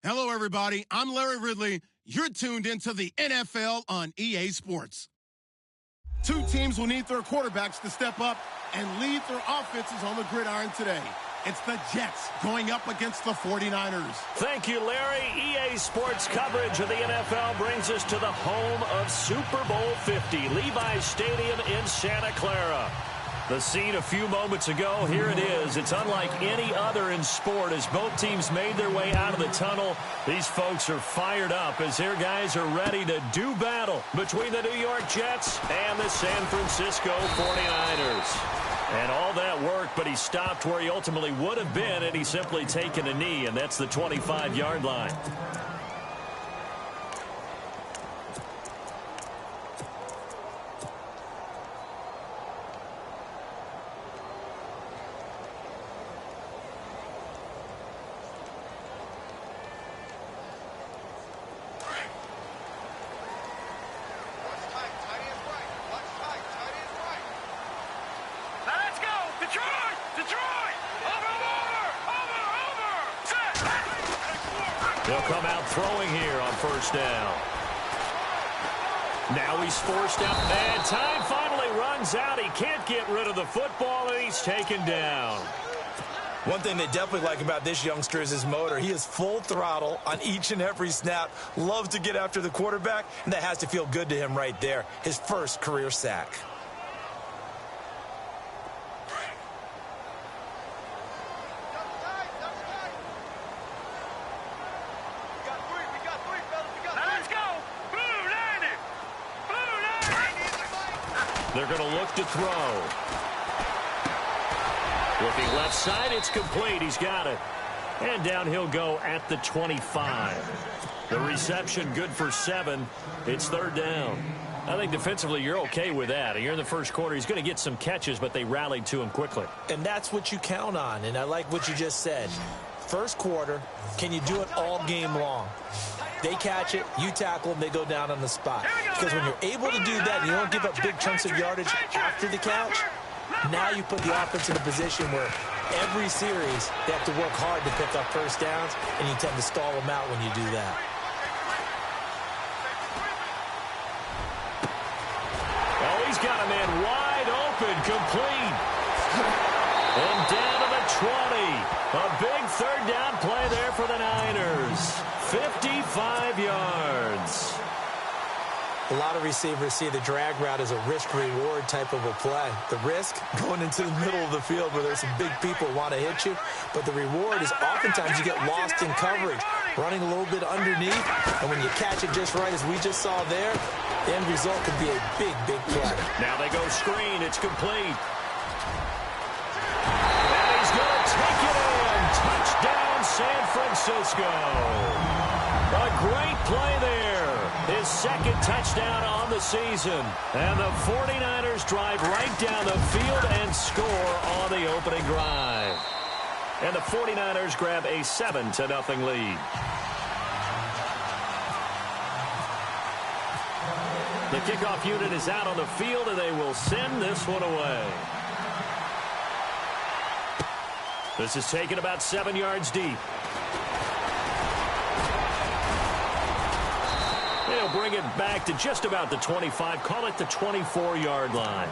Hello, everybody. I'm Larry Ridley. You're tuned into the NFL on EA Sports. Two teams will need their quarterbacks to step up and lead their offenses on the gridiron today. It's the Jets going up against the 49ers. Thank you, Larry. EA Sports coverage of the NFL brings us to the home of Super Bowl 50, Levi's Stadium in Santa Clara. The scene a few moments ago, here it is. It's unlike any other in sport as both teams made their way out of the tunnel. These folks are fired up as their guys are ready to do battle between the New York Jets and the San Francisco 49ers. And all that work, but he stopped where he ultimately would have been had he simply taken a knee, and that's the 25-yard line. They'll come out throwing here on first down. Now he's forced out, and time finally runs out. He can't get rid of the football, and he's taken down. One thing they definitely like about this youngster is his motor. He is full throttle on each and every snap, loves to get after the quarterback, and that has to feel good to him right there. His first career sack. They're going to look to throw. Looking left side, it's complete. He's got it. And down he'll go at the 25. The reception good for 7. It's third down. I think defensively you're okay with that. You're in the first quarter. He's going to get some catches, but they rallied to him quickly. And that's what you count on, and I like what you just said. First quarter, can you do it all game long? They catch it, you tackle them, they go down on the spot. Because when you're able to do that and you don't give up big chunks of yardage after the catch, now you put the offense in a position where every series they have to work hard to pick up first downs, and you tend to stall them out when you do that. Oh, he's got a man wide open, complete. And down to the 20. A big third down play there for the Niners. 55 yards. A lot of receivers see the drag route as a risk-reward type of a play. The risk, going into the middle of the field where there's some big people who want to hit you. But the reward is oftentimes you get lost in coverage, running a little bit underneath. And when you catch it just right, as we just saw there, the end result could be a big, big play. Now they go screen. It's complete. And he's going to take it in. Touchdown, San Francisco. A great play there. His second touchdown on the season. And the 49ers drive right down the field and score on the opening drive. And the 49ers grab a 7-0 lead. The kickoff unit is out on the field, and they will send this one away. This is taken about 7 yards deep. They'll bring it back to just about the 25. Call it the 24-yard line.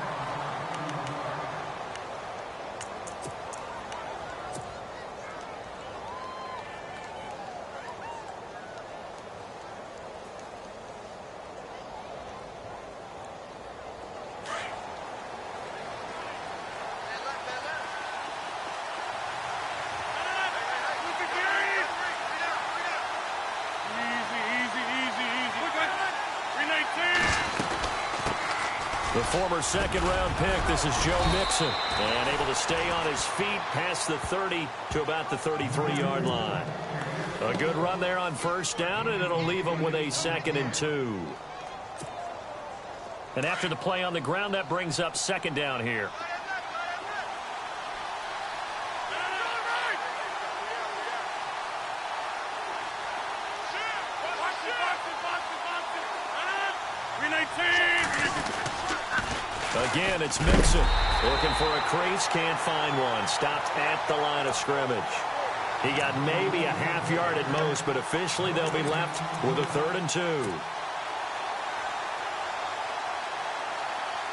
The former second-round pick, this is Joe Mixon, and able to stay on his feet past the 30 to about the 33-yard line. A good run there on first down, and it'll leave him with a 2nd and 2. And after the play on the ground, that brings up 2nd down here. Again, it's Mixon. Looking for a crease, can't find one. Stopped at the line of scrimmage. He got maybe a half yard at most, but officially they'll be left with a 3rd and 2.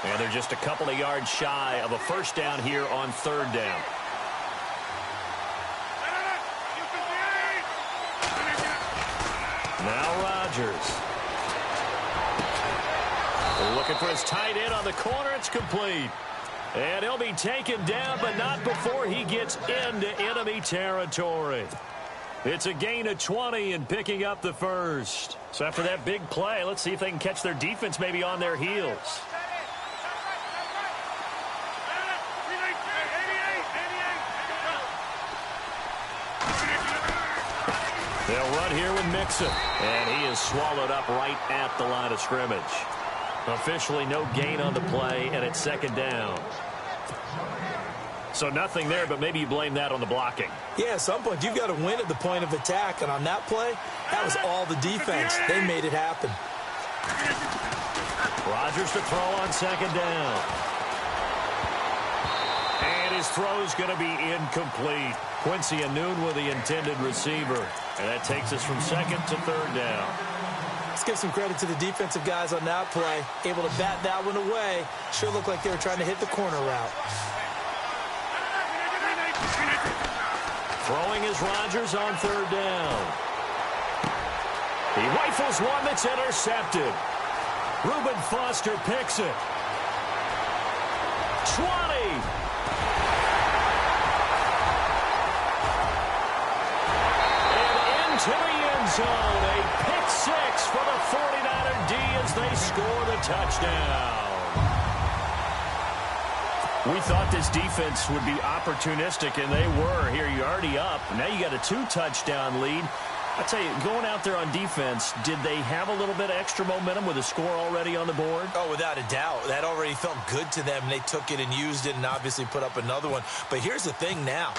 And they're just a couple of yards shy of a first down here on 3rd down. Now Rodgers. Looking for his tight end on the corner. It's complete. And he'll be taken down, but not before he gets into enemy territory. It's a gain of 20 and picking up the first. So after that big play, let's see if they can catch their defense maybe on their heels. They'll run here with Mixon. And he is swallowed up right at the line of scrimmage. Officially no gain on the play, and it's 2nd down. So nothing there, but maybe you blame that on the blocking. Yeah, at some point, you've got to win at the point of attack. And on that play, that was all the defense. They made it happen. Rodgers to throw on 2nd down. And his throw's going to be incomplete. Quincy Anoon with the intended receiver. And that takes us from 2nd to 3rd down. Let's give some credit to the defensive guys on that play. Able to bat that one away. Sure looked like they were trying to hit the corner route. Throwing is Rodgers on 3rd down. He rifles one that's intercepted. Reuben Foster picks it. 20. To the end zone, a pick 6 for the 49er D as they score the touchdown. We thought this defense would be opportunistic, and they were. Here, you're already up. Now you got a 2-touchdown lead. I tell you, going out there on defense, did they have a little bit of extra momentum with a score already on the board? Oh, without a doubt. That already felt good to them. They took it and used it and obviously put up another one. But here's the thing now.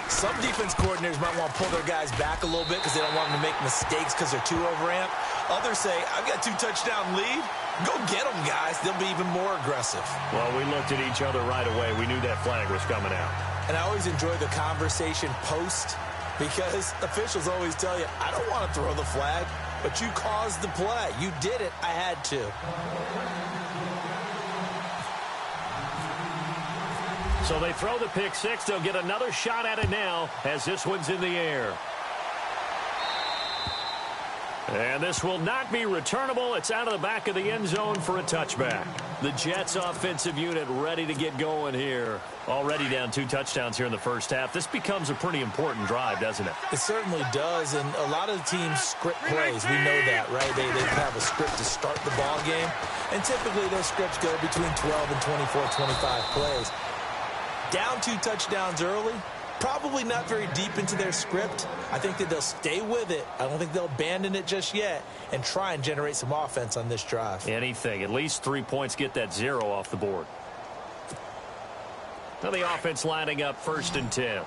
Some defense coordinators might want to pull their guys back a little bit because they don't want them to make mistakes because they're too overamped. Others say, I've got 2-touchdown lead. Go get them, guys. They'll be even more aggressive. Well, we looked at each other right away. We knew that flag was coming out. And I always enjoy the conversation post, because officials always tell you, I don't want to throw the flag, but you caused the play. You did it. I had to. So they throw the pick 6. They'll get another shot at it now as this one's in the air. And this will not be returnable. It's out of the back of the end zone for a touchback. The Jets offensive unit ready to get going here. Already down 2 touchdowns here in the first half. This becomes a pretty important drive, doesn't it? It certainly does, and a lot of the teams script plays. We know that, right? They have a script to start the ball game, and typically those scripts go between 12 and 24, 25 plays. Down 2 touchdowns early, probably not very deep into their script. I think that they'll stay with it. I don't think they'll abandon it just yet and try and generate some offense on this drive. Anything. At least 3 points, get that 0 off the board. Now the offense lining up 1st and 10.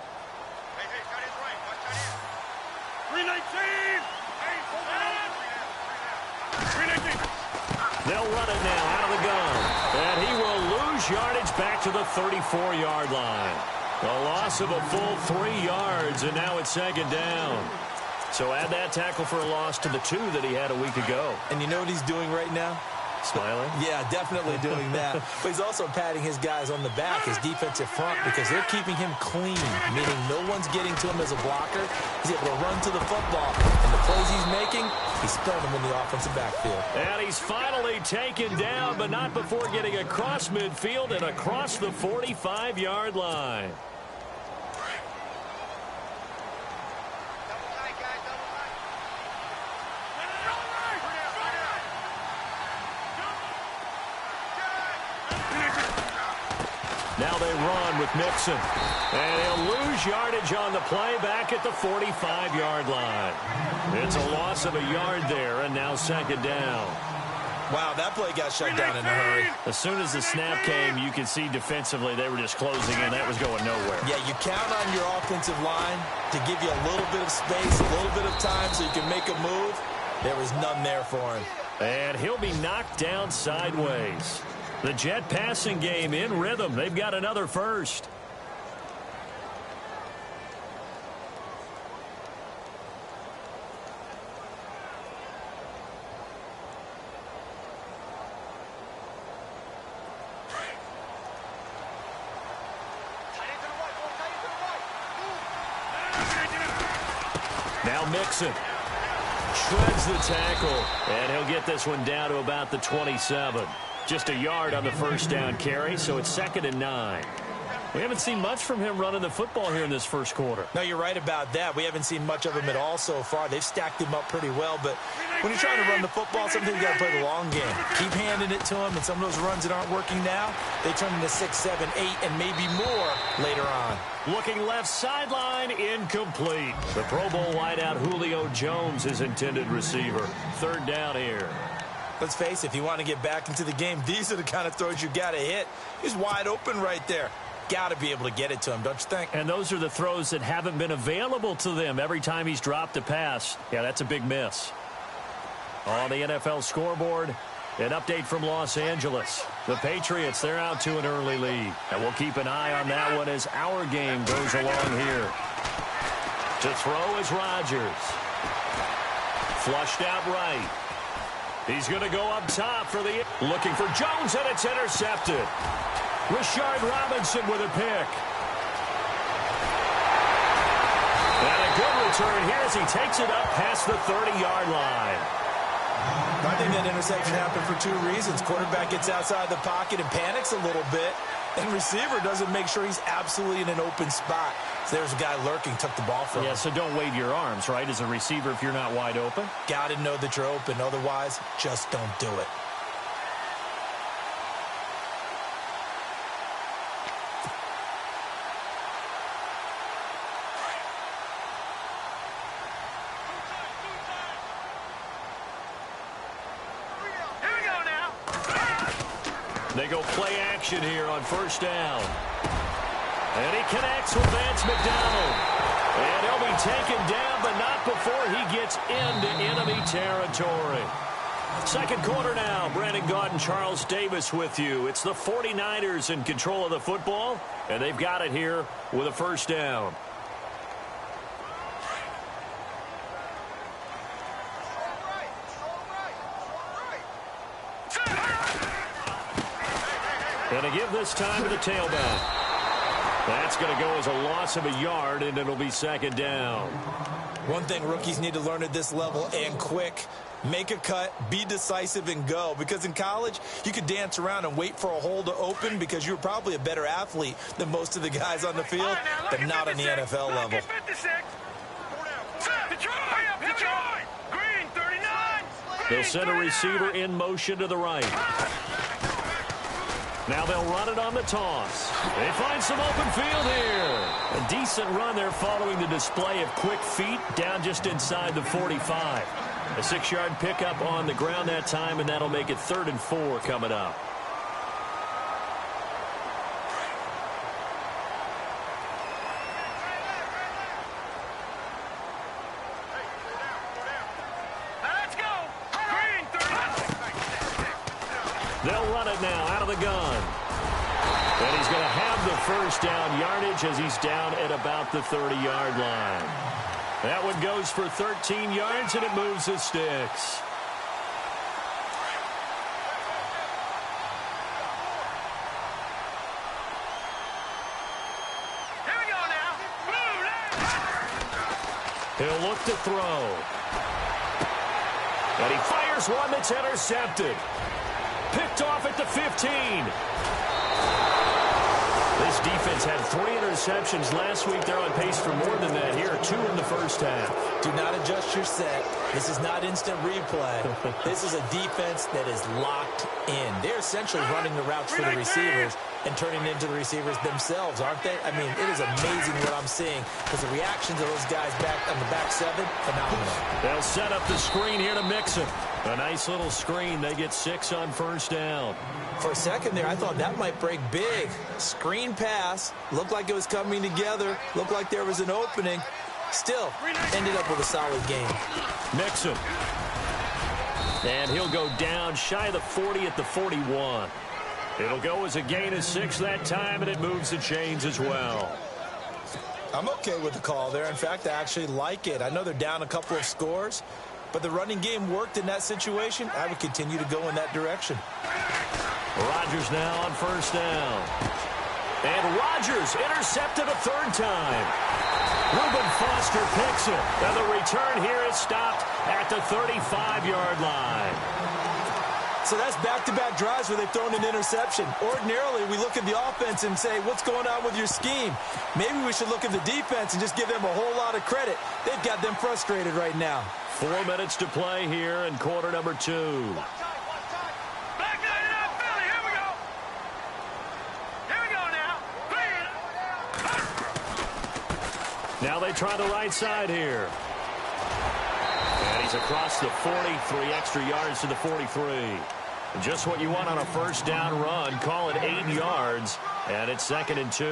They'll run it now out of the gun. And he will lose yardage back to the 34-yard line. A loss of a full 3 yards, and now it's 2nd down. So add that tackle for a loss to the 2 that he had a week ago. And you know what he's doing right now? Smiling? Yeah, definitely doing that. But he's also patting his guys on the back, his defensive front, because they're keeping him clean, meaning no one's getting to him as a blocker. He's able to run to the football. And the plays he's making, he's spelling them in the offensive backfield. And he's finally taken down, but not before getting across midfield and across the 45-yard line. Now they run with Mixon. And he'll lose yardage on the play back at the 45-yard line. It's a loss of a yard there, and now 2nd down. Wow, that play got shut down in a hurry. As soon as the snap came, you could see defensively they were just closing in. That was going nowhere. Yeah, you count on your offensive line to give you a little bit of space, a little bit of time so you can make a move. There was none there for him. And he'll be knocked down sideways. The Jet passing game in rhythm. They've got another first. Now Mixon shreds the tackle, and he'll get this one down to about the 27. Just a yard on the first down carry, so it's 2nd and 9. We haven't seen much from him running the football here in this first quarter. No, you're right about that. We haven't seen much of him at all so far. They've stacked him up pretty well, but when you're trying to run the football, sometimes you got to play the long game. Keep handing it to him, and some of those runs that aren't working now, they turn into 6, 7, 8, and maybe more later on. Looking left sideline, incomplete. The Pro Bowl wideout Julio Jones is intended receiver. 3rd down here. Let's face it, if you want to get back into the game, these are the kind of throws you got to hit. He's wide open right there. Got to be able to get it to him, don't you think? And those are the throws that haven't been available to them every time he's dropped a pass. Yeah, that's a big miss. On the NFL scoreboard, an update from Los Angeles. The Patriots, they're out to an early lead. And we'll keep an eye on that one as our game goes along here. To throw is Rodgers. Flushed out right. He's going to go up top for the... Looking for Jones, and it's intercepted. Rashard Robinson with a pick. And a good return here as he takes it up past the 30-yard line. I think that interception happened for 2 reasons. Quarterback gets outside the pocket and panics a little bit, and receiver doesn't make sure he's absolutely in an open spot. So there's a guy lurking, took the ball from him. Yeah, so don't wave your arms, right, as a receiver if you're not wide open. Got to know that you're open. Otherwise, just don't do it. They go play action here on 1st down. And he connects with Vance McDonald. And he'll be taken down, but not before he gets into enemy territory. 2nd quarter now. Brandon Gaudin and Charles Davis with you. It's the 49ers in control of the football, and they've got it here with a 1st down. And to give this time to the tailback. That's going to go as a loss of a yard, and it'll be 2nd down. One thing rookies need to learn at this level, and quick, make a cut, be decisive, and go. Because in college, you could dance around and wait for a hole to open because you're probably a better athlete than most of the guys on the field, but not on the NFL level. They'll send a receiver in motion to the right. Now they'll run it on the toss. They find some open field here. A decent run there following the display of quick feet down just inside the 45. A 6-yard pickup on the ground that time, and that'll make it 3rd and 4 coming up. They'll run it now out of the gun. And he's going to have the 1st down yardage as he's down at about the 30-yard line. That one goes for 13 yards, and it moves the sticks. Here we go now. He'll look to throw. And he fires one that's intercepted. Picked off at the 15. This defense had 3 interceptions last week. They're on pace for more than that here. 2 in the first half. Do not adjust your set. This is not instant replay. This is a defense that is locked in. They're essentially running the routes for the receivers and turning into the receivers themselves, aren't they? I mean, it is amazing what I'm seeing because the reactions of those guys back on the back 7, phenomenal. They'll set up the screen here to Mixon. A nice little screen. They get 6 on 1st down. For a second there, I thought that might break big. Screen pass. Looked like it was coming together. Looked like there was an opening. Still, ended up with a solid game. Mixon. And he'll go down shy of the 40 at the 41. It'll go as a gain of 6 that time, and it moves the chains as well. I'm okay with the call there. In fact, I actually like it. I know they're down a couple of scores, but the running game worked in that situation. I would continue to go in that direction. Rodgers now on 1st down. And Rodgers intercepted a third time. Reuben Foster picks it. And the return here is stopped at the 35-yard line. So that's back-to-back drives where they've thrown an interception. Ordinarily, we look at the offense and say, what's going on with your scheme? Maybe we should look at the defense and just give them a whole lot of credit. They've got them frustrated right now. 4 minutes to play here in quarter number 2. Now they try the right side here. And he's across the 40, 3 extra yards to the 43. Just what you want on a first down run. Call it 8 yards, and it's 2nd and 2. All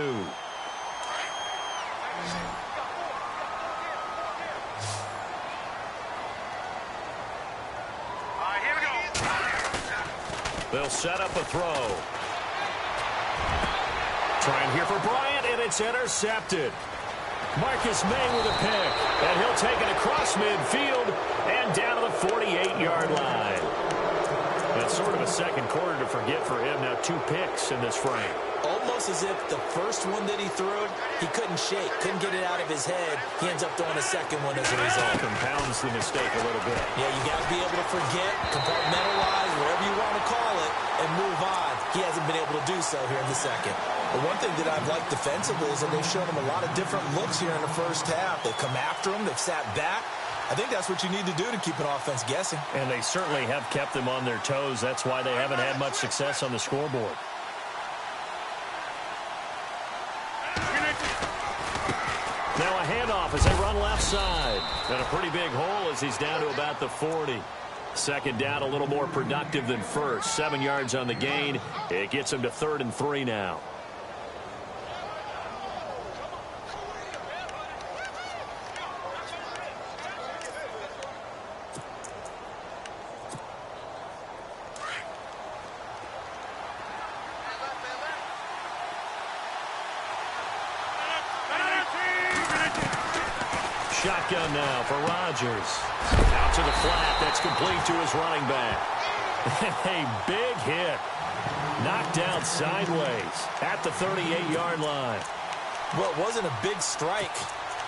right, here we go. They'll set up a throw. Trying here for Bryant, and it's intercepted. Marcus May with a pick, and he'll take it across midfield and down to the 48-yard line. That's sort of a second quarter to forget for him. Now 2 picks in this frame. Almost as if the first one that he threw, he couldn't shake, couldn't get it out of his head. He ends up throwing a second one as a result. Compounds the mistake a little bit. Yeah, you got to be able to forget, compartmentalize, whatever you want to call it, and move on. He hasn't been able to do so here in the second. But one thing that I've liked defensively is that they've shown him a lot of different looks here in the first half. They've come after him. They've sat back. I think that's what you need to do to keep an offense guessing. And they certainly have kept them on their toes. That's why they haven't had much success on the scoreboard. Now a handoff as they run left side. And a pretty big hole as he's down to about the 40. Second down, a little more productive than first. 7 yards on the gain. It gets him to 3rd and 3 now. Shotgun now for Rodgers. Out to the flat. That's complete to his running back. A big hit. Knocked down sideways at the 38-yard line. Well, it wasn't a big strike,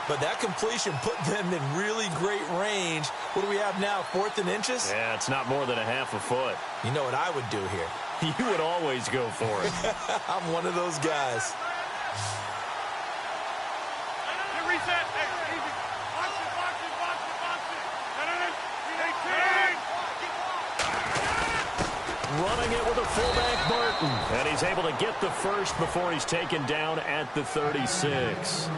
but that completion put them in really great range. What do we have now, 4th and inches? Yeah, it's not more than a half a foot. You know what I would do here? You would always go for it. I'm one of those guys. Reset. Hey, easy. Box it. Running it with a fullback, Barton. And he's able to get the first before he's taken down at the 36.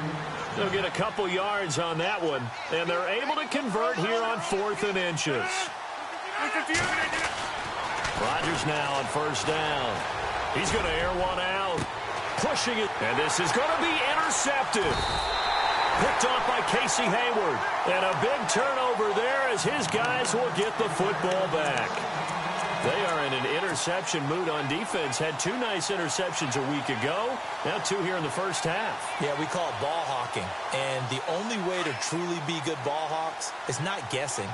They'll get a couple yards on that one. And they're able to convert here on 4th and inches. Rodgers now on first down. He's going to air one out. Pushing it. And this is going to be intercepted. Picked off by Casey Hayward. And a big turnover there as his guys will get the football back. They are in an interception mood on defense. Had 2 nice interceptions a week ago. Now 2 here in the first half. Yeah, we call it ball hawking. And the only way to truly be good ball hawks is not guessing.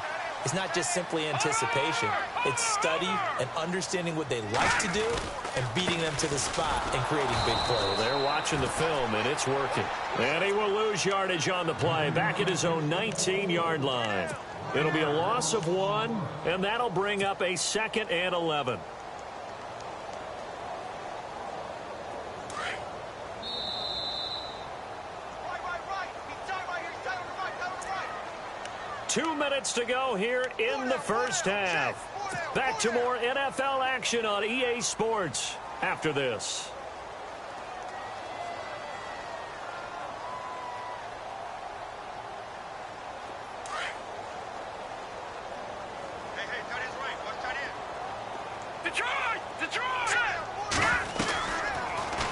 It's not just simply anticipation. It's study and understanding what they like to do and beating them to the spot and creating big plays. Well, they're watching the film, and it's working. And he will lose yardage on the play. Back at his own 19-yard line. It'll be a loss of 1, and that'll bring up a 2nd and 11. Right. 2 minutes to go here in the first half. Back to more NFL action on EA Sports after this.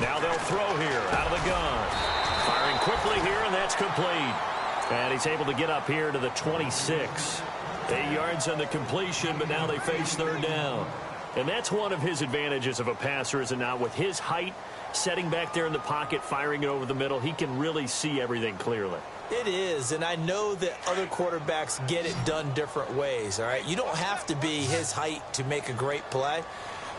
Now they'll throw here out of the gun. Firing quickly here, and that's complete. And he's able to get up here to the 26. 8 yards on the completion, but now they face 3rd down. And that's one of his advantages of a passer, is it not? With his height, setting back there in the pocket, firing it over the middle, he can really see everything clearly. It is, and I know that other quarterbacks get it done different ways, all right? You don't have to be his height to make a great play.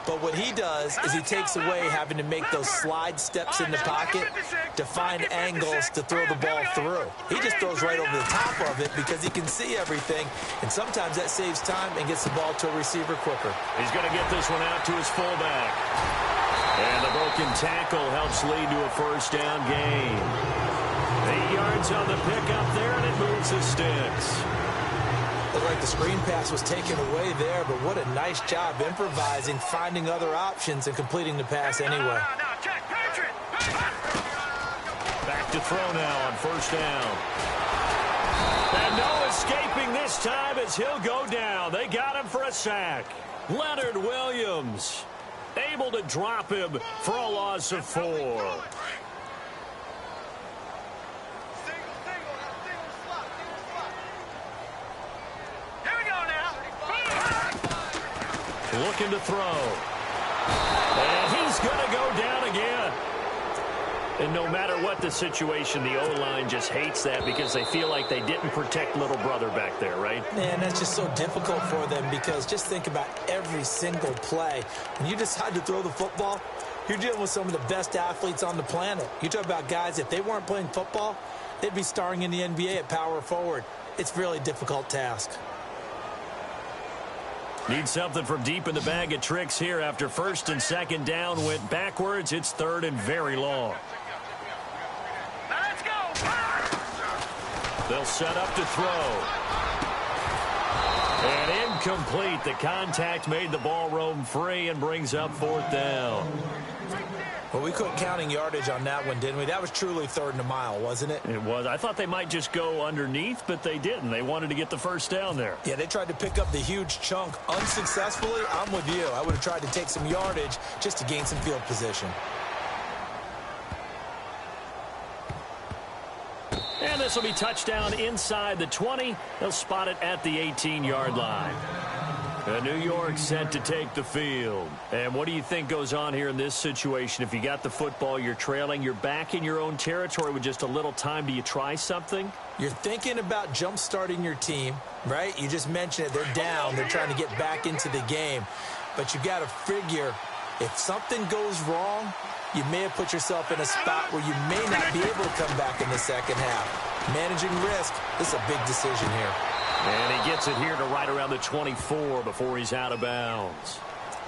But what he does is he takes away having to make those slide steps in the pocket to find angles to throw the ball through. He just throws right over the top of it because he can see everything, and sometimes that saves time and gets the ball to a receiver quicker. He's going to get this one out to his fullback. And the broken tackle helps lead to a first down gain. 8 yards on the pickup there, and it moves the sticks. Looked like the screen pass was taken away there, but what a nice job improvising, finding other options, and completing the pass anyway. Back to throw now on first down. And no escaping this time as he'll go down. They got him for a sack. Leonard Williams able to drop him for a loss of 4. Looking to throw. And he's going to go down again. And no matter what the situation, the O-line just hates that because they feel like they didn't protect little brother back there, right? Man, that's just so difficult for them because just think about every single play. When you decide to throw the football, you're dealing with some of the best athletes on the planet. You talk about guys, if they weren't playing football, they'd be starring in the NBA at power forward. It's a really difficult task. Need something from deep in the bag of tricks here after first and second down went backwards. It's third and very long. Let's go. They'll set up to throw. And incomplete. The contact made the ball roam free and brings up fourth down. Well, we quit counting yardage on that one, didn't we? That was truly third and a mile, wasn't it? It was. I thought they might just go underneath, but they didn't. They wanted to get the first down there. Yeah, they tried to pick up the huge chunk unsuccessfully. I'm with you. I would have tried to take some yardage just to gain some field position. And this will be touchdown inside the 20. They'll spot it at the 18-yard line. New York set to take the field. And what do you think goes on here in this situation? If you got the football, you're trailing, you're back in your own territory with just a little time. Do you try something? You're thinking about jump-starting your team, right? You just mentioned it. They're down. They're trying to get back into the game. But you got to figure if something goes wrong, you may have put yourself in a spot where you may not be able to come back in the second half. Managing risk, this is a big decision here. And he gets it here to right around the 24 before he's out of bounds.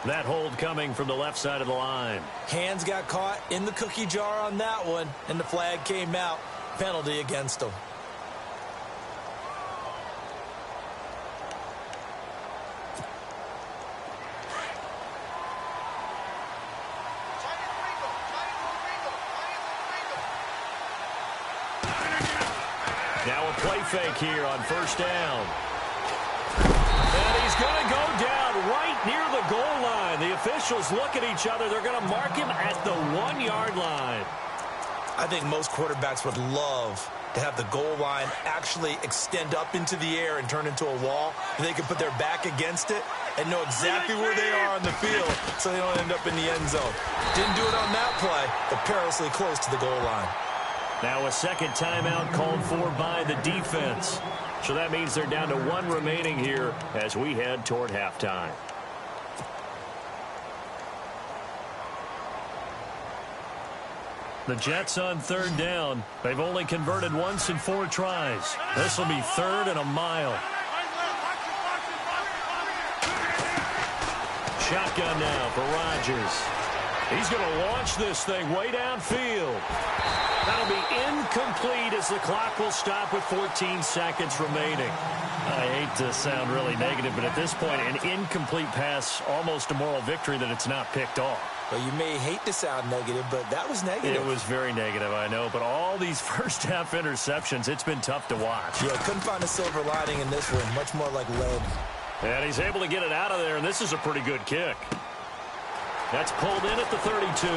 That hold coming from the left side of the line. Hands got caught in the cookie jar on that one, and the flag came out. Penalty against him. Now a play fake here on first down. And he's going to go down right near the goal line. The officials look at each other. They're going to mark him at the 1-yard line. I think most quarterbacks would love to have the goal line actually extend up into the air and turn into a wall. They can put their back against it and know exactly where they are on the field so they don't end up in the end zone. Didn't do it on that play, but perilously close to the goal line. Now a second timeout called for by the defense. So that means they're down to 1 remaining here as we head toward halftime. The Jets on third down. They've only converted once in 4 tries. This will be third and a mile. Shotgun now for Rodgers. He's going to launch this thing way downfield. That'll be incomplete as the clock will stop with 14 seconds remaining. I hate to sound really negative, but at this point, an incomplete pass, almost a moral victory that it's not picked off. Well, you may hate to sound negative, but that was negative. It was very negative, I know. But all these first-half interceptions, it's been tough to watch. Yeah, couldn't find a silver lining in this one. Much more like lead. And he's able to get it out of there, and this is a pretty good kick. That's pulled in at the 32.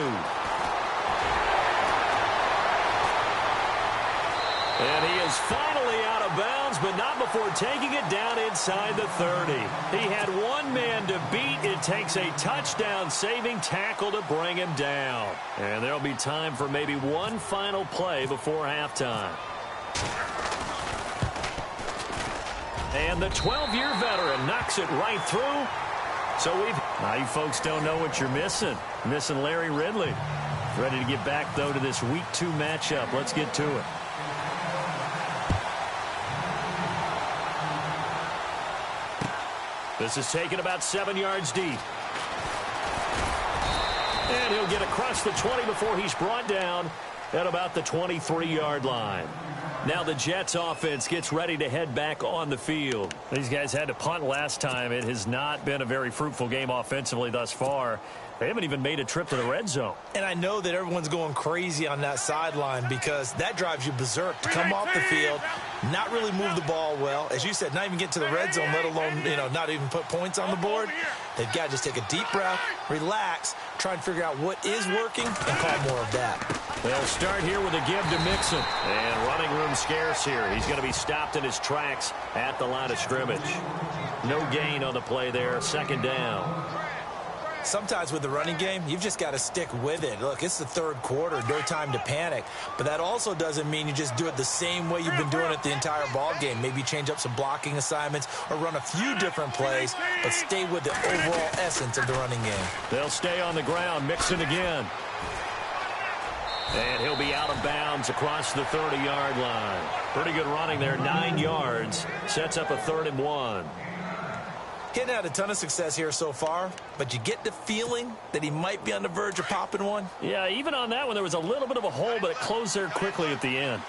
And he is finally out of bounds, but not before taking it down inside the 30. He had one man to beat. It takes a touchdown-saving tackle to bring him down. And there'll be time for maybe one final play before halftime. And the 12-year veteran knocks it right through. So now you folks don't know what you're missing. Missing Larry Ridley. Ready to get back, though, to this Week 2 matchup. Let's get to it. This is taken about 7 yards deep. And he'll get across the 20 before he's brought down at about the 23-yard line. Now the Jets offense gets ready to head back on the field. These guys had to punt last time. It has not been a very fruitful game offensively thus far. They haven't even made a trip to the red zone. And I know that everyone's going crazy on that sideline because that drives you berserk to come off the field, not really move the ball well. As you said, not even get to the red zone, let alone, not even put points on the board. They've got to just take a deep breath, relax, try and figure out what is working, and call more of that. They'll start here with a give to Mixon. And running room scarce here. He's going to be stopped in his tracks at the line of scrimmage. No gain on the play there. Second down. Sometimes with the running game, you've just got to stick with it. Look, it's the third quarter, no time to panic. But that also doesn't mean you just do it the same way you've been doing it the entire ball game. Maybe change up some blocking assignments or run a few different plays, but stay with the overall essence of the running game. They'll stay on the ground, Mixon again. And he'll be out of bounds across the 30-yard line. Pretty good running there, 9 yards. Sets up a 3rd and 1. He hadn't had a ton of success here so far, but you get the feeling that he might be on the verge of popping one. Yeah, even on that one, there was a little bit of a hole, but it closed there quickly at the end.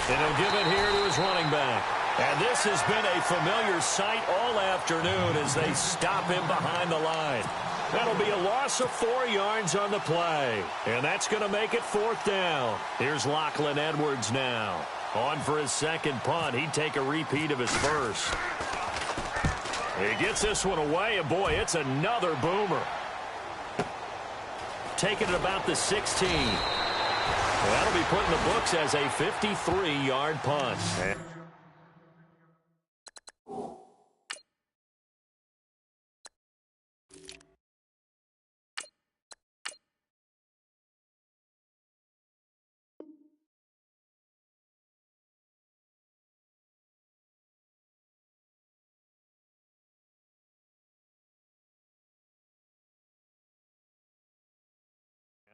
And he'll give it here to his running back. And this has been a familiar sight all afternoon as they stop him behind the line. That'll be a loss of 4 yards on the play. And that's going to make it 4th down. Here's Lachlan Edwards now. On for his second punt. He'd take a repeat of his first. He gets this one away, and boy, it's another boomer. Taking it about the 16. That'll be put in the books as a 53-yard punt.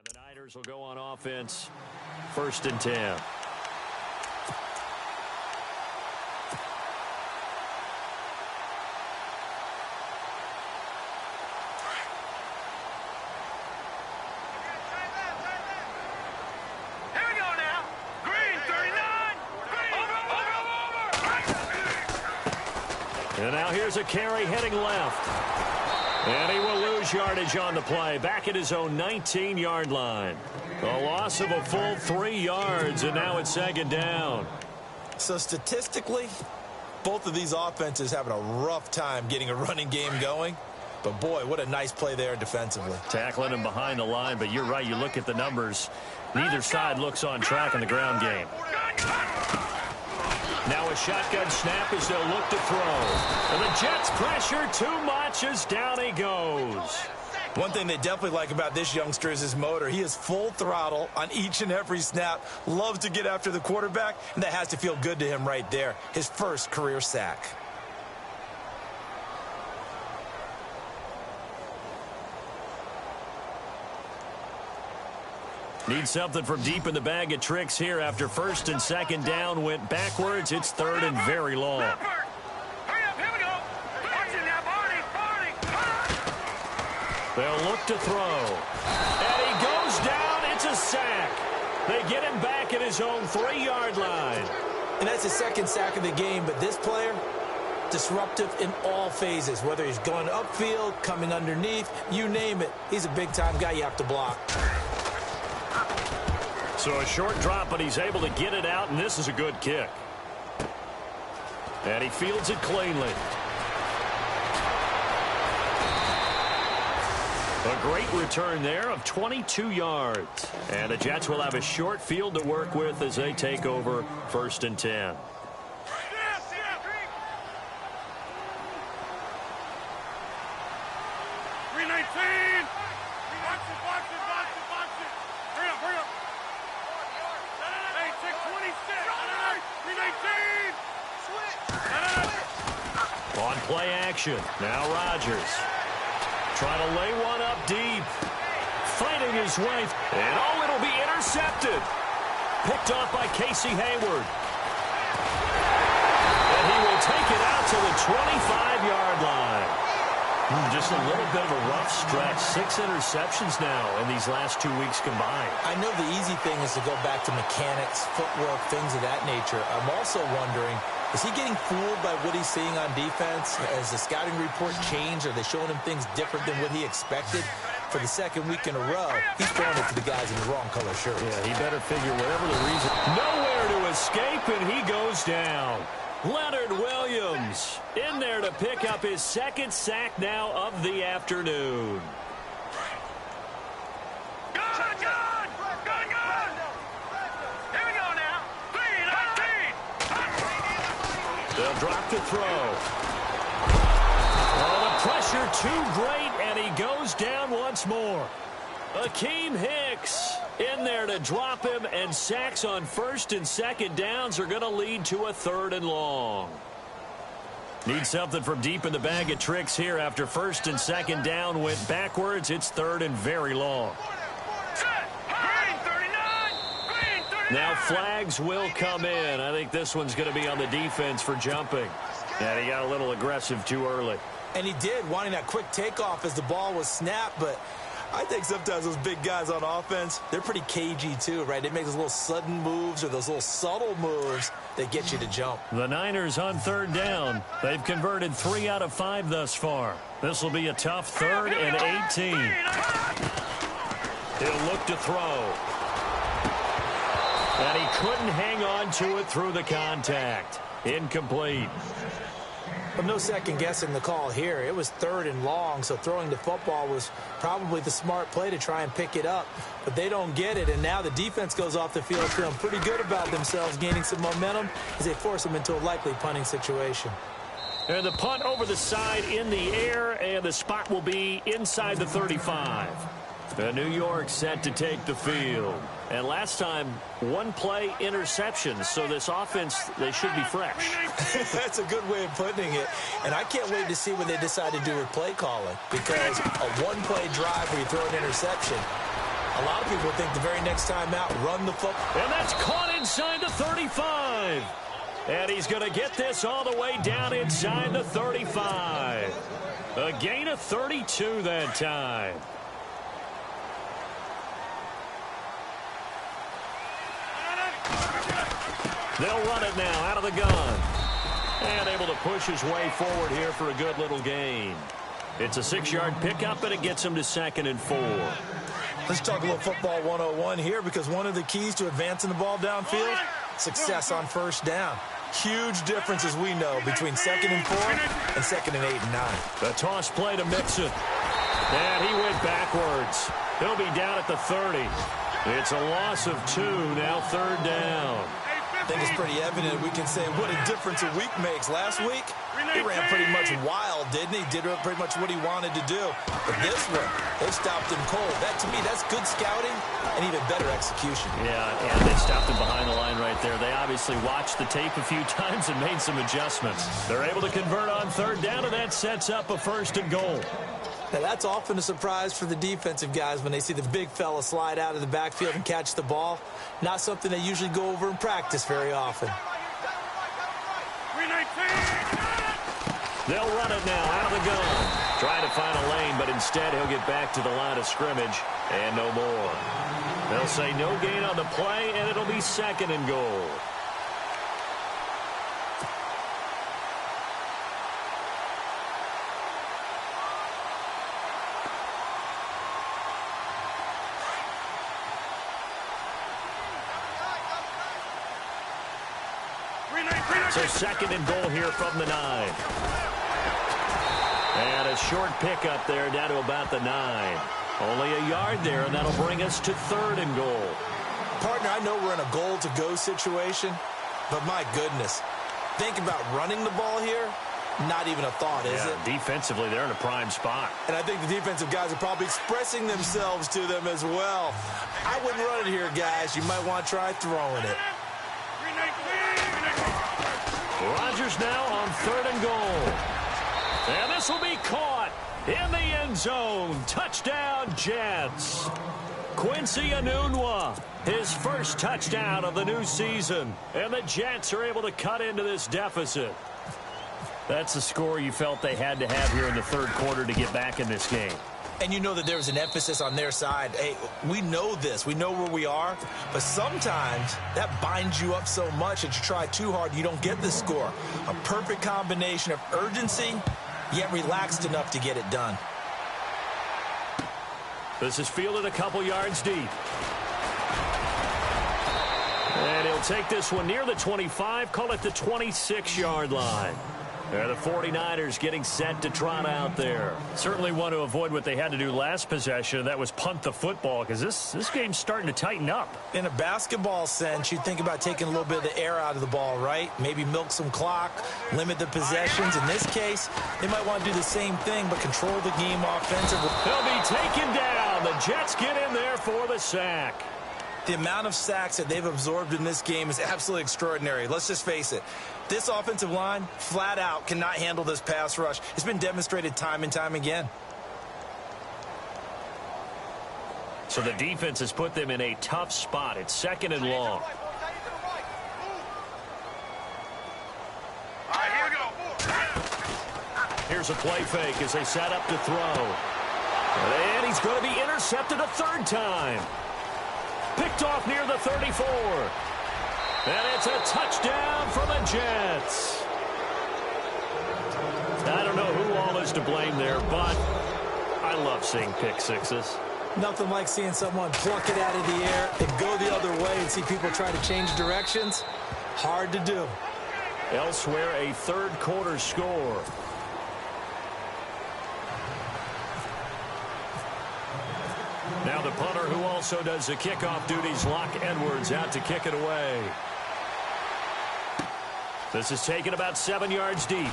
The Niners will go on offense. 1st and 10. Here we go now. Green, 39. Over. And now here's a carry heading left. And he will lose yardage on the play. Back at his own 19-yard line. A loss of a full 3 yards, and now it's 2nd down. So statistically, both of these offenses having a rough time getting a running game going. But, boy, what a nice play there defensively. Tackling him behind the line, but you're right. You look at the numbers. Neither side looks on track in the ground game. Now a shotgun snap as they'll look to throw. And the Jets pressure too much as down he goes. One thing they definitely like about this youngster is his motor. He is full throttle on each and every snap. Loves to get after the quarterback, and that has to feel good to him right there. His first career sack. Need something from deep in the bag of tricks here after 1st and 2nd down went backwards. It's 3rd and very long. Hurry up, here we go. Watch it now, Barney. They'll look to throw. And he goes down. It's a sack. They get him back at his own 3-yard line. And that's his 2nd sack of the game, but this player, disruptive in all phases, whether he's going upfield, coming underneath, you name it. He's a big-time guy you have to block. So a short drop, but he's able to get it out, and this is a good kick. And he fields it cleanly. A great return there of 22 yards. And the Jets will have a short field to work with as they take over 1st and 10. On play action. Now Rodgers. Trying to lay one up deep. Fighting his way. And it'll be intercepted. Picked off by Casey Hayward. And he will take it out to the 25-yard line. Just a little bit of a rough stretch. 6 interceptions now in these last 2 weeks combined. I know the easy thing is to go back to mechanics, footwork, things of that nature. I'm also wondering, is he getting fooled by what he's seeing on defense? Has the scouting report changed? Are they showing him things different than what he expected? For the second week in a row, he's throwing it to the guys in the wrong color shirts. Yeah, he better figure whatever the reason. Nowhere to escape, and he goes down. Leonard Williams in there to pick up his second sack now of the afternoon. Good! Here we go now. 3-19. They'll drop the throw. Oh, the pressure too great, and he goes down once more. Akeem Hicks in there to drop him, and sacks on first and second downs are going to lead to a 3rd and long. Need something from deep in the bag of tricks here after first and second down went backwards. It's 3rd and very long. Now flags will come in. I think this one's going to be on the defense for jumping. And he got a little aggressive too early. And he did, wanting that quick takeoff as the ball was snapped, but I think sometimes those big guys on offense, they're pretty cagey too, right? They make those little sudden moves or those little subtle moves that get you to jump. The Niners on 3rd down. They've converted 3 out of 5 thus far. This will be a tough 3rd and 18. He'll look to throw. And he couldn't hang on to it through the contact. Incomplete. But no second guessing the call here. It was 3rd and long, so throwing the football was probably the smart play to try and pick it up. But they don't get it, and now the defense goes off the field feeling pretty good about themselves, gaining some momentum as they force them into a likely punting situation. And the punt over the side in the air, and the spot will be inside the 35. The New York set to take the field. And last time, 1-play interception. So this offense, they should be fresh. That's a good way of putting it. And I can't wait to see what they decide to do with play calling. Because a 1-play drive where you throw an interception, a lot of people think the very next time out, run the football. And that's caught inside the 35. And he's going to get this all the way down inside the 35. A gain of 32 that time. They'll run it now out of the gun. And able to push his way forward here for a good little gain. It's a 6-yard pickup, and it gets him to 2nd and 4. Let's talk a little football 101 here, because one of the keys to advancing the ball downfield, success on first down. Huge difference, as we know, between 2nd and 4 and 2nd and 8 and 9. The toss play to Mixon. And he went backwards. He'll be down at the 30. It's a loss of 2, now 3rd down. I think it's pretty evident we can say what a difference a week makes. Last week, he ran pretty much wild, didn't he? Did pretty much what he wanted to do. But this one, they stopped him cold. That, to me, that's good scouting and even better execution. Yeah, and they stopped him behind the line right there. They obviously watched the tape a few times and made some adjustments. They're able to convert on 3rd down, and that sets up a 1st and goal. Now, that's often a surprise for the defensive guys when they see the big fella slide out of the backfield and catch the ball. Not something they usually go over in practice very often. They'll run it now out of the gun. Trying to find a lane, but instead he'll get back to the line of scrimmage and no more. They'll say no gain on the play, and it'll be 2nd and goal. So 2nd and goal here from the 9. And a short pickup there down to about the 9. Only a yard there, and that'll bring us to 3rd and goal. Partner, I know we're in a goal-to-go situation, but my goodness, think about running the ball here. Not even a thought, is it? Defensively, they're in a prime spot. And I think the defensive guys are probably expressing themselves to them as well. I wouldn't run it here, guys. You might want to try throwing it. Rodgers now on 3rd and goal. And this will be caught in the end zone. Touchdown, Jets. Quincy Enunwa, his first touchdown of the new season. And the Jets are able to cut into this deficit. That's the score you felt they had to have here in the third quarter to get back in this game. And you know that there was an emphasis on their side. Hey, we know this. We know where we are. But sometimes that binds you up so much that you try too hard, you don't get the score. A perfect combination of urgency, yet relaxed enough to get it done. This is fielded a couple yards deep. And he'll take this one near the 25, call it the 26-yard line. They're the 49ers getting set to trot out there. Certainly want to avoid what they had to do last possession. That was punt the football, because this game's starting to tighten up. In a basketball sense, you think about taking a little bit of the air out of the ball, right? Maybe milk some clock, limit the possessions. In this case, they might want to do the same thing, but control the game offensively. They'll be taken down. The Jets get in there for the sack. The amount of sacks that they've absorbed in this game is absolutely extraordinary. Let's just face it. This offensive line, flat out, cannot handle this pass rush. It's been demonstrated time and time again. So the defense has put them in a tough spot. It's second and long. Here's a play fake as they set up to throw. And he's going to be intercepted a third time. Picked off near the 34. And it's a touchdown for the Jets. I don't know who all is to blame there, but I love seeing pick sixes. Nothing like seeing someone pluck it out of the air and go the other way and see people try to change directions. Hard to do. Elsewhere, a third quarter score. Now the punter who also does the kickoff duties, Locke Edwards, out to kick it away. This is taken about 7 yards deep. And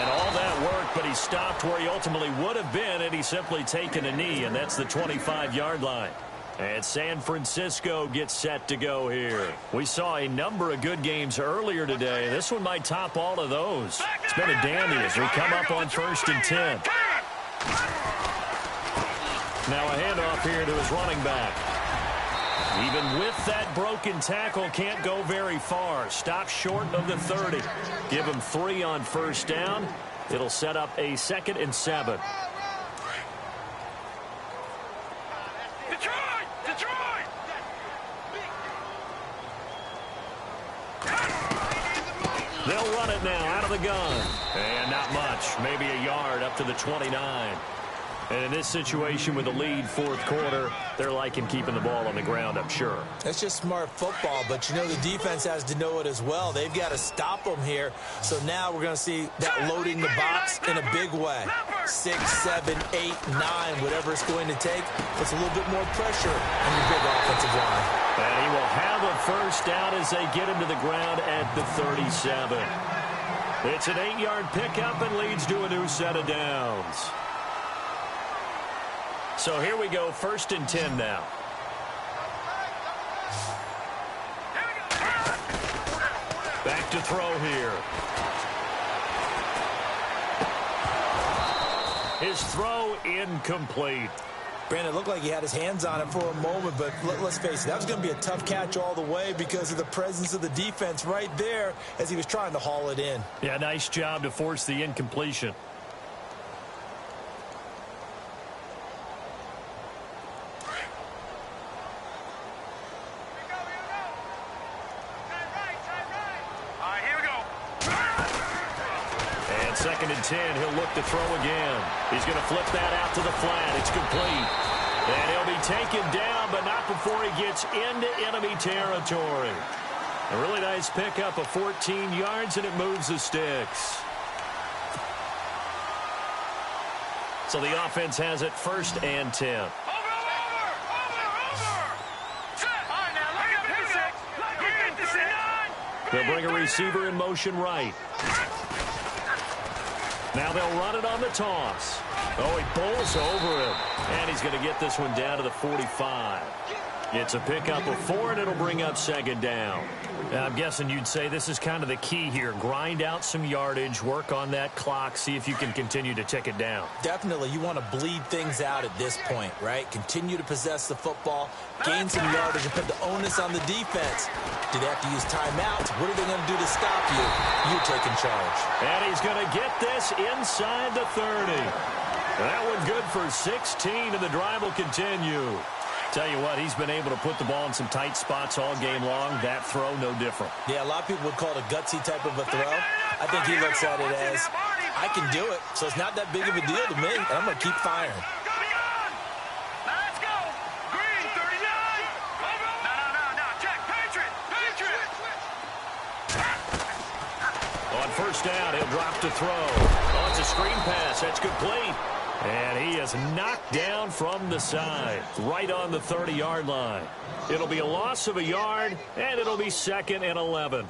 all that work, but he stopped where he ultimately would have been, and he's simply taken a knee, and that's the 25-yard line. And San Francisco gets set to go here. We saw a number of good games earlier today. This one might top all of those. It's been a dandy as we come up on 1st and 10. Now a handoff here to his running back. Even with that broken tackle, can't go very far. Stop short of the 30. Give him 3 on first down. It'll set up a 2nd and 7. Detroit! They'll run it now out of the gun. And not much. Maybe a yard up to the 29. And in this situation with the lead fourth quarter, they're liking keeping the ball on the ground, I'm sure. That's just smart football, but you know the defense has to know it as well. They've got to stop them here. So now we're going to see that loading the box in a big way. 6, 7, 8, 9, whatever it's going to take, puts a little bit more pressure on your big offensive line. And he will have a first down as they get him to the ground at the 37. It's an 8-yard pickup and leads to a new set of downs. So here we go, 1st and 10 now. Back to throw here. His throw incomplete. Brandon, it looked like he had his hands on it for a moment, but let's face it, that was going to be a tough catch all the way because of the presence of the defense right there as he was trying to haul it in. Yeah, nice job to force the incompletion. Second and 10, he'll look to throw again. He's going to flip that out to the flat. It's complete. And he'll be taken down, but not before he gets into enemy territory. A really nice pickup of 14 yards, and it moves the sticks. So the offense has it 1st and 10. They'll bring a receiver in motion right. Now they'll run it on the toss. Oh, he bowls over him. And he's going to get this one down to the 45. It's a pickup of 4, and it'll bring up second down. Now, I'm guessing you'd say this is kind of the key here. Grind out some yardage, work on that clock, see if you can continue to tick it down. Definitely. You want to bleed things out at this point, right? Continue to possess the football, gain some yardage, and put the onus on the defense. Do they have to use timeouts? What are they going to do to stop you? You taking charge. And he's going to get this inside the 30. That one good for 16, and the drive will continue. Tell you what, he's been able to put the ball in some tight spots all game long. That throw, no different. Yeah, a lot of people would call it a gutsy type of a throw. I think he looks at it as, I can do it, so it's not that big of a deal to me, and I'm going to keep firing. Let's go. Green, 39. No. Check. Patriot. On first down, he'll drop to throw. Oh, it's a screen pass. That's complete. And he is knocked down from the side, right on the 30-yard line. It'll be a loss of a yard, and it'll be 2nd and 11.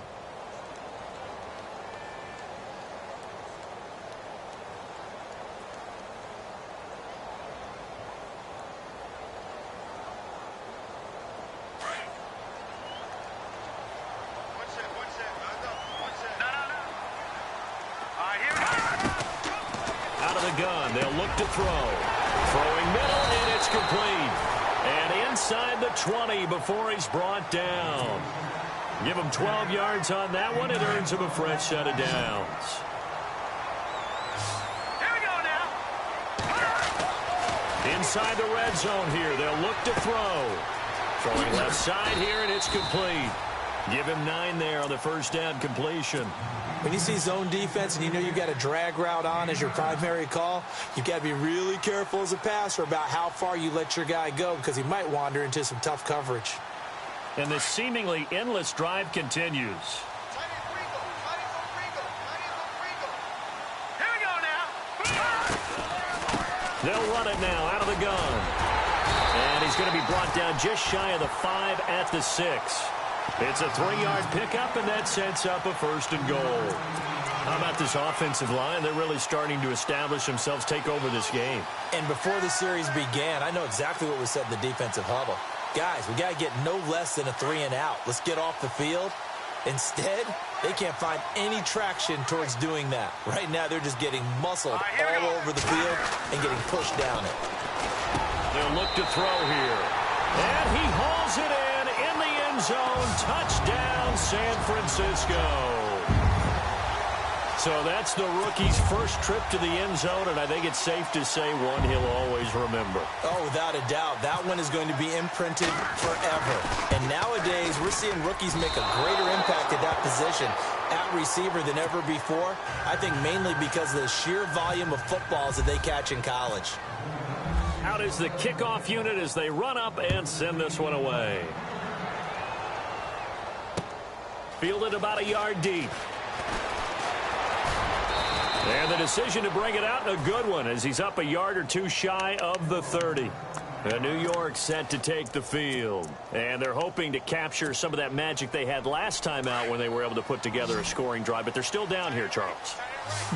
Gun. They'll look to throw. Throwing middle, and it's complete. And inside the 20 before he's brought down. Give him 12 yards on that one. It earns him a fresh set of downs. Here we go now. Inside the red zone here. They'll look to throw. Throwing left side here, and it's complete. Give him 9 there on the first down completion. When you see zone defense and you know you've got a drag route on as your primary call, you've got to be really careful as a passer about how far you let your guy go because he might wander into some tough coverage. And the seemingly endless drive continues. Here we go now. They'll run it now out of the gun. And he's going to be brought down just shy of the 5 at the 6. It's a 3-yard pickup, and that sets up a 1st and goal. How about this offensive line? They're really starting to establish themselves, take over this game. And before the series began, I know exactly what was said in the defensive huddle. Guys, we got to get no less than a 3 and out. Let's get off the field. Instead, they can't find any traction towards doing that. Right now, they're just getting muscled all over the field and getting pushed down it. They'll look to throw here. And he hauls it in the end zone. Touchdown, San Francisco. So that's the rookie's first trip to the end zone, and I think it's safe to say one he'll always remember. Oh, without a doubt. That one is going to be imprinted forever. And nowadays, we're seeing rookies make a greater impact at that position at receiver than ever before. I think mainly because of the sheer volume of footballs that they catch in college. Out is the kickoff unit as they run up and send this one away. Fielded about a yard deep. And the decision to bring it out, a good one, as he's up a yard or two shy of the 30. New York set to take the field. And they're hoping to capture some of that magic they had last time out when they were able to put together a scoring drive. But they're still down here, Charles.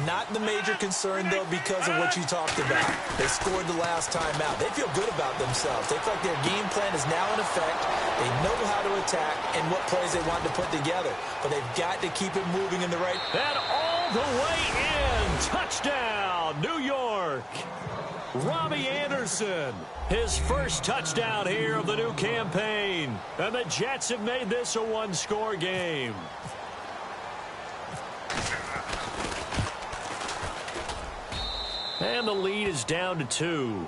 Not the major concern, though, because of what you talked about. They scored the last time out. They feel good about themselves. They feel like their game plan is now in effect. They know how to attack and what plays they want to put together. But they've got to keep it moving in the right... And all the way in. Touchdown, New York. Robbie Anderson, his first touchdown here of the new campaign. And the Jets have made this a one-score game. And the lead is down to 2.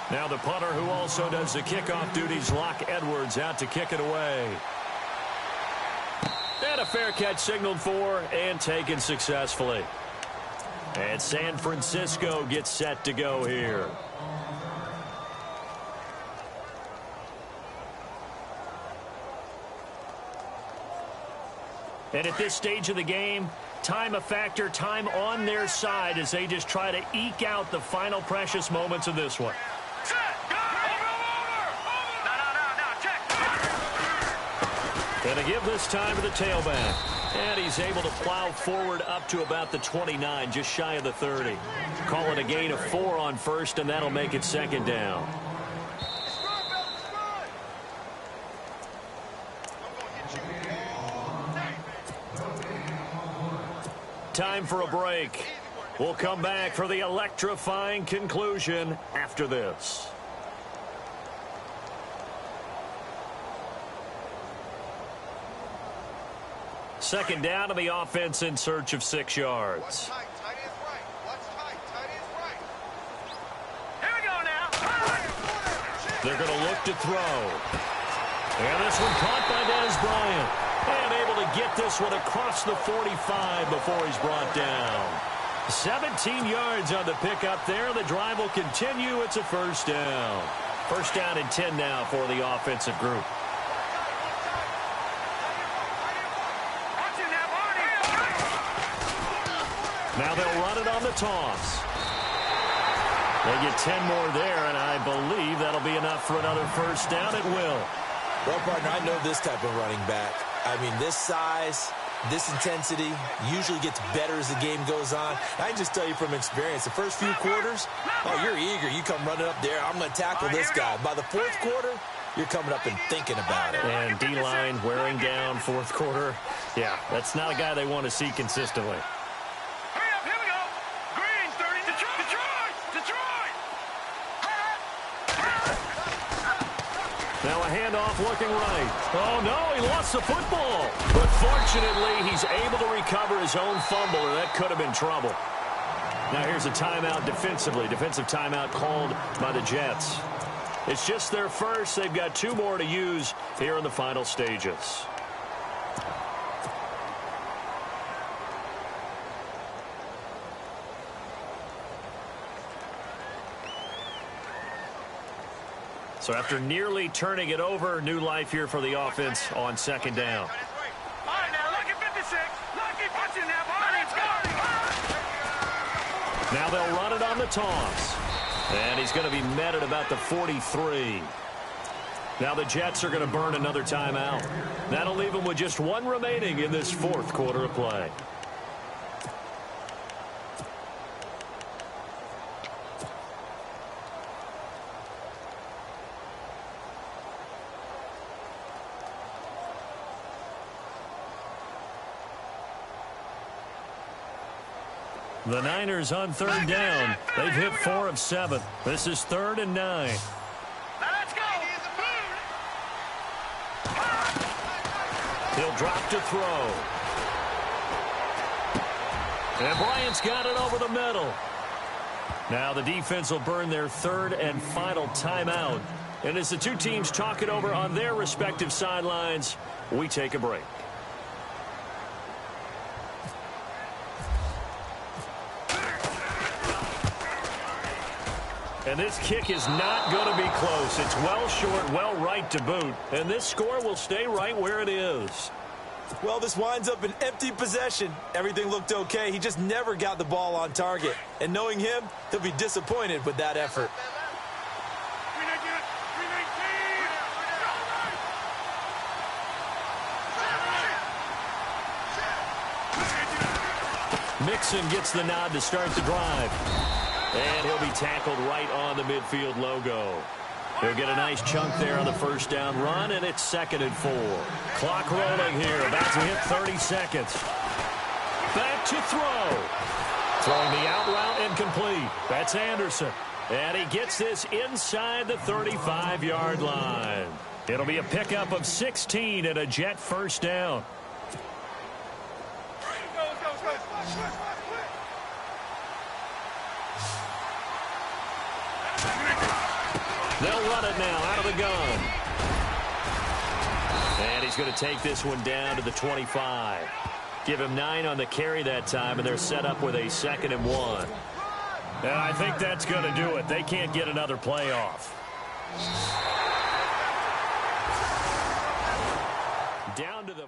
Now the punter, who also does the kickoff duties, Locke Edwards, out to kick it away. And a fair catch signaled for and taken successfully. And San Francisco gets set to go here. And at this stage of the game, time a factor, time on their side as they just try to eke out the final precious moments of this one. And to give this time to the tailback. And he's able to plow forward up to about the 29, just shy of the 30. Call it a gain of 4 on first, and that'll make it second down. Time for a break. We'll come back for the electrifying conclusion after this. Second down to the offense in search of 6 yards. They're going to look to throw. And this one caught by Dez Bryant. And able to get this one across the 45 before he's brought down. 17 yards on the pickup there. The drive will continue. It's a first down. First down and 10 now for the offensive group. Now they'll run it on the toss. They get 10 more there, and I believe that'll be enough for another first down. It will. Well, partner, I know this type of running back. I mean, this size, this intensity usually gets better as the game goes on. I can just tell you from experience, the first few quarters, oh, you're eager. You come running up there, I'm going to tackle this guy. By the fourth quarter, you're coming up and thinking about it. And D-line wearing down fourth quarter. Yeah, that's not a guy they want to see consistently. Now a handoff looking right. Oh, no, he lost the football. But fortunately, he's able to recover his own fumble, or that could have been trouble. Now here's a timeout defensively. Defensive timeout called by the Jets. It's just their first. They've got 2 more to use here in the final stages. So after nearly turning it over, new life here for the offense on second down. All right, now look at 56. Look at watching that ball. Let's go. Now they'll run it on the toss. And he's going to be met at about the 43. Now the Jets are going to burn another timeout. That'll leave them with just 1 remaining in this fourth quarter of play. The Niners on third down. They've hit 4 of 7. This is 3rd and 9. Now let's go. He'll drop to throw. And Bryant's got it over the middle. Now the defense will burn their 3rd and final timeout. And as the 2 teams talk it over on their respective sidelines, we take a break. And this kick is not going to be close. It's well short, well right to boot. And this score will stay right where it is. Well, this winds up an empty possession. Everything looked okay. He just never got the ball on target. And knowing him, he'll be disappointed with that effort. Mixon gets the nod to start the drive. And he'll be tackled right on the midfield logo. He'll get a nice chunk there on the first down run, and it's 2nd and 4. Clock rolling here, about to hit 30 seconds. Back to throw. Throwing the out route incomplete. That's Anderson. And he gets this inside the 35-yard line. It'll be a pickup of 16 and a Jet first down. They'll run it now out of the gun. And he's going to take this one down to the 25. Give him 9 on the carry that time, and they're set up with a 2nd and 1. And I think that's going to do it. They can't get another play off. Down to the